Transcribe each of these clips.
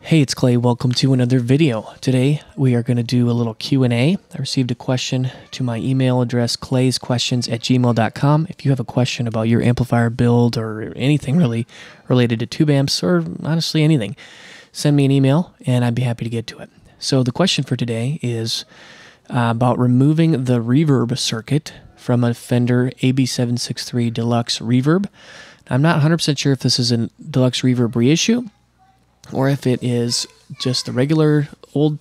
Hey, it's Clay. Welcome to another video. Today we are going to do a little Q&A. I received a question to my email address, claysquestions@gmail.com. If you have a question about your amplifier build or anything really related to tube amps or honestly anything, send me an email and I'd be happy to get to it. So the question for today is about removing the reverb circuit from a Fender AB763 Deluxe reverb. I'm not 100% sure if this is a Deluxe reverb reissue or if it is just the regular old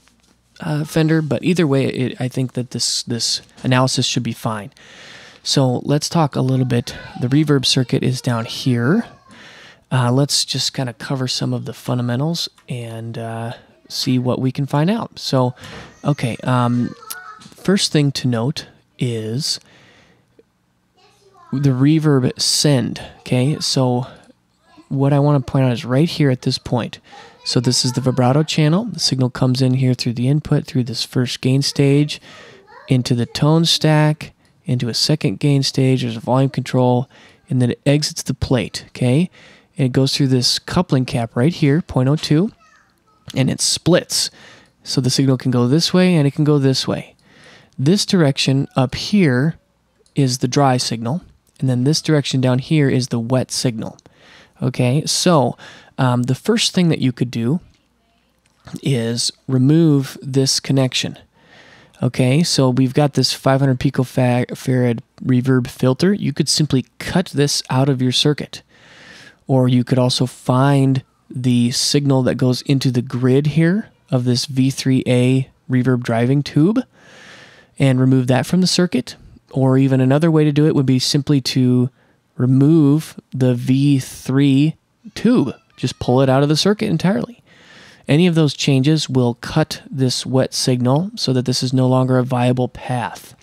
Fender, but either way, I think that this analysis should be fine. So let's talk a little bit. The reverb circuit is down here. Let's just kind of cover some of the fundamentals and see what we can find out. So, okay, first thing to note is the Reverb Send, okay? So what I want to point out is right here at this point. So this is the vibrato channel. The signal comes in here through the input, through this first gain stage, into the tone stack, into a second gain stage. There's a volume control, and then it exits the plate, okay? And it goes through this coupling cap right here, 0.02, and it splits. So the signal can go this way, and it can go this way. This direction up here is the dry signal, and then this direction down here is the wet signal. Okay, so the first thing that you could do is remove this connection. Okay, so we've got this 500 picofarad reverb filter. You could simply cut this out of your circuit. Or you could also find the signal that goes into the grid here of this V3A reverb driving tube and remove that from the circuit. Or even another way to do it would be simply to remove the V3 tube. Just pull it out of the circuit entirely. Any of those changes will cut this wet signal so that this is no longer a viable path.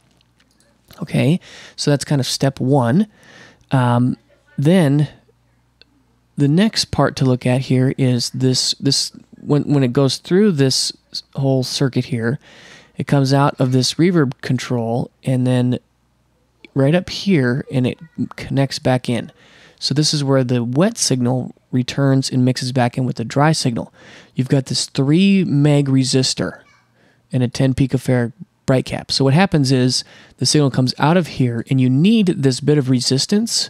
Okay, so that's kind of step one. Then the next part to look at here is this when it goes through this whole circuit here, it comes out of this reverb control and then right up here, and it connects back in. So this is where the wet signal returns and mixes back in with the dry signal. You've got this 3 meg resistor and a 10 picofarad bright cap. So what happens is the signal comes out of here, and you need this bit of resistance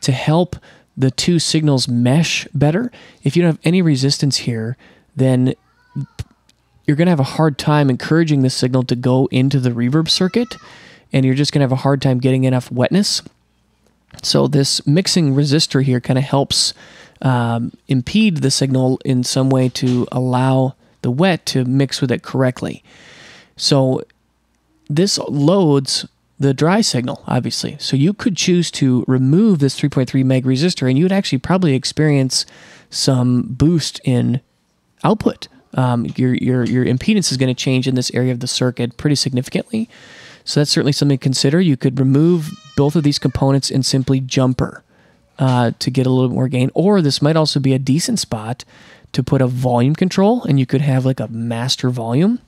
to help the two signals mesh better. If you don't have any resistance here, then you're going to have a hard time encouraging the signal to go into the reverb circuit, and you're just going to have a hard time getting enough wetness. So this mixing resistor here kind of helps impede the signal in some way to allow the wet to mix with it correctly. So this loads the dry signal, obviously. So you could choose to remove this 3.3 meg resistor, and you would actually probably experience some boost in output. Your impedance is going to change in this area of the circuit pretty significantly. So that's certainly something to consider. You could remove both of these components and simply jumper to get a little bit more gain. Or this might also be a decent spot to put a volume control, and you could have like a master volume.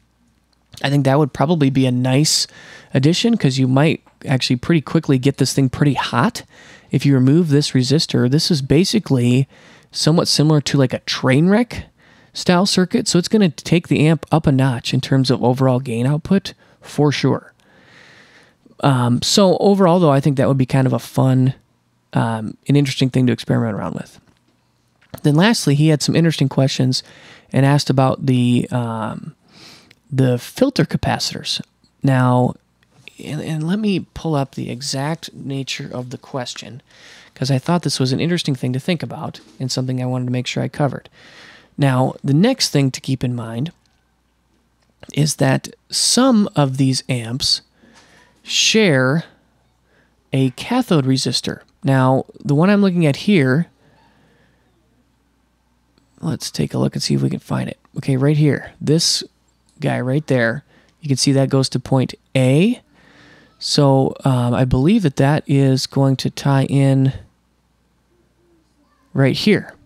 I think that would probably be a nice addition because you might actually pretty quickly get this thing pretty hot. If you remove this resistor, this is basically somewhat similar to like a train wreck style circuit. So it's going to take the amp up a notch in terms of overall gain output for sure. So overall, though, I think that would be kind of a fun, an interesting thing to experiment around with. Then lastly, he had some interesting questions and asked about the filter capacitors. Now, and let me pull up the exact nature of the question because I thought this was an interesting thing to think about and something I wanted to make sure I covered. Now, the next thing to keep in mind is that some of these amps share a cathode resistor. Now, the one I'm looking at here, let's take a look and see if we can find it. Okay, right here, this guy right there, you can see that goes to point A. So I believe that that is going to tie in right here.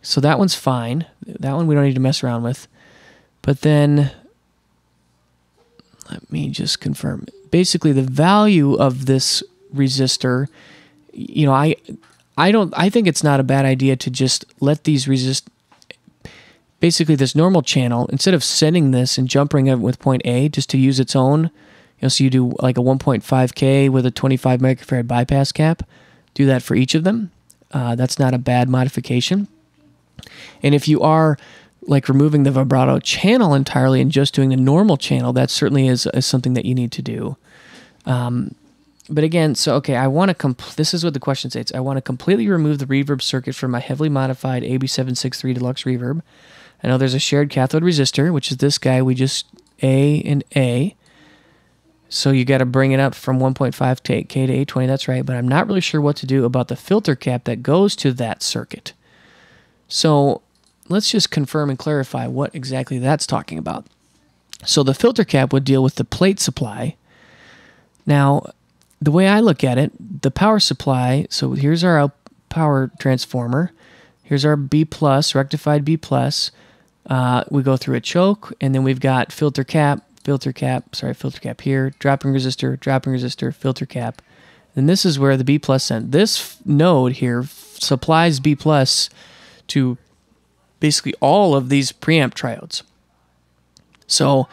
So that one's fine. That one we don't need to mess around with. But then, let me just confirm. Basically, the value of this resistor, you know, I think it's not a bad idea to just let these basically this normal channel, instead of sending this and jumping it with point A just to use its own, so you do like a 1.5K with a 25 microfarad bypass cap, do that for each of them. That's not a bad modification. And if you are like removing the vibrato channel entirely and just doing the normal channel, that certainly is something that you need to do. But again, so okay, I want to this is what the question states. I want to completely remove the reverb circuit from my heavily modified AB763 Deluxe reverb. I know there's a shared cathode resistor, which is this guy. We just A and A. So you got to bring it up from 1.5 to 8K to 820. That's right. But I'm not really sure what to do about the filter cap that goes to that circuit. So let's just confirm and clarify what exactly that's talking about. So the filter cap would deal with the plate supply. Now, the way I look at it, the power supply, so here's our power transformer. Here's our B+, rectified B+. We go through a choke, and then we've got filter cap here, dropping resistor, filter cap. And this is where the B+ sent. This node here supplies B+ to basically all of these preamp triodes. So,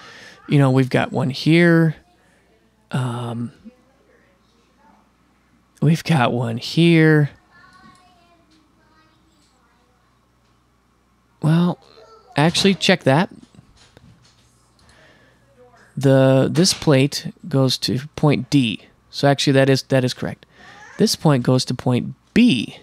we've got one here. We've got one here. Well, actually, check that. This plate goes to point D. So actually, that is correct. This point goes to point B.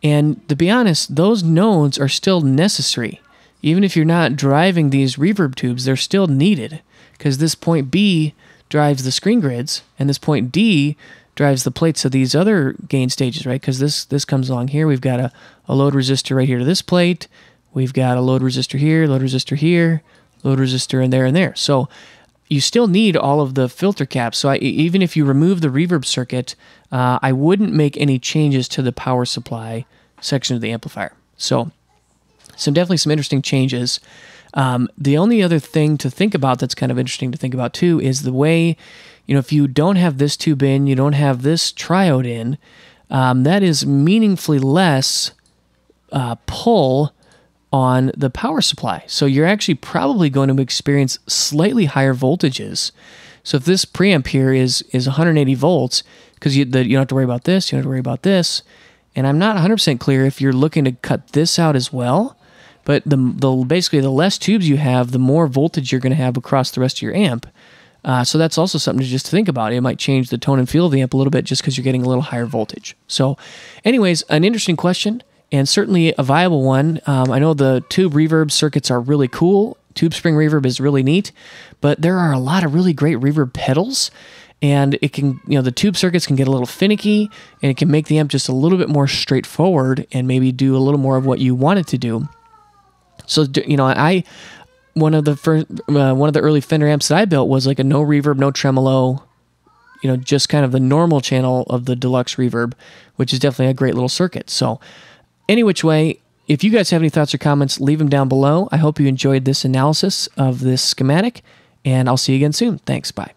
And to be honest, those nodes are still necessary. Even if you're not driving these reverb tubes, they're still needed, because this point B drives the screen grids, and this point D drives the plates of these other gain stages, right? Because this comes along here. We've got a load resistor right here to this plate. We've got a load resistor here, load resistor here, load resistor and there. So you still need all of the filter caps. So even if you remove the reverb circuit, I wouldn't make any changes to the power supply section of the amplifier. So definitely some interesting changes. The only other thing to think about that's kind of interesting to think about too is the way, if you don't have this tube in, you don't have this triode in, that is meaningfully less pull on the power supply. So you're actually probably going to experience slightly higher voltages. So if this preamp here is 180 volts, because you don't have to worry about this, you don't have to worry about this, and I'm not 100% clear if you're looking to cut this out as well, but basically the less tubes you have, the more voltage you're going to have across the rest of your amp. So that's also something to just think about. It might change the tone and feel of the amp a little bit just because you're getting a little higher voltage. So anyways, an interesting question, and certainly a viable one. I know the tube reverb circuits are really cool. Tube spring reverb is really neat, but there are a lot of really great reverb pedals, and it can, the tube circuits can get a little finicky, and it can make the amp just a little bit more straightforward and maybe do a little more of what you want it to do. So, one of the early Fender amps that I built was like a no reverb, no tremolo, just kind of the normal channel of the Deluxe reverb, which is definitely a great little circuit. So any which way, if you guys have any thoughts or comments, leave them down below. I hope you enjoyed this analysis of this schematic, and I'll see you again soon. Thanks. Bye.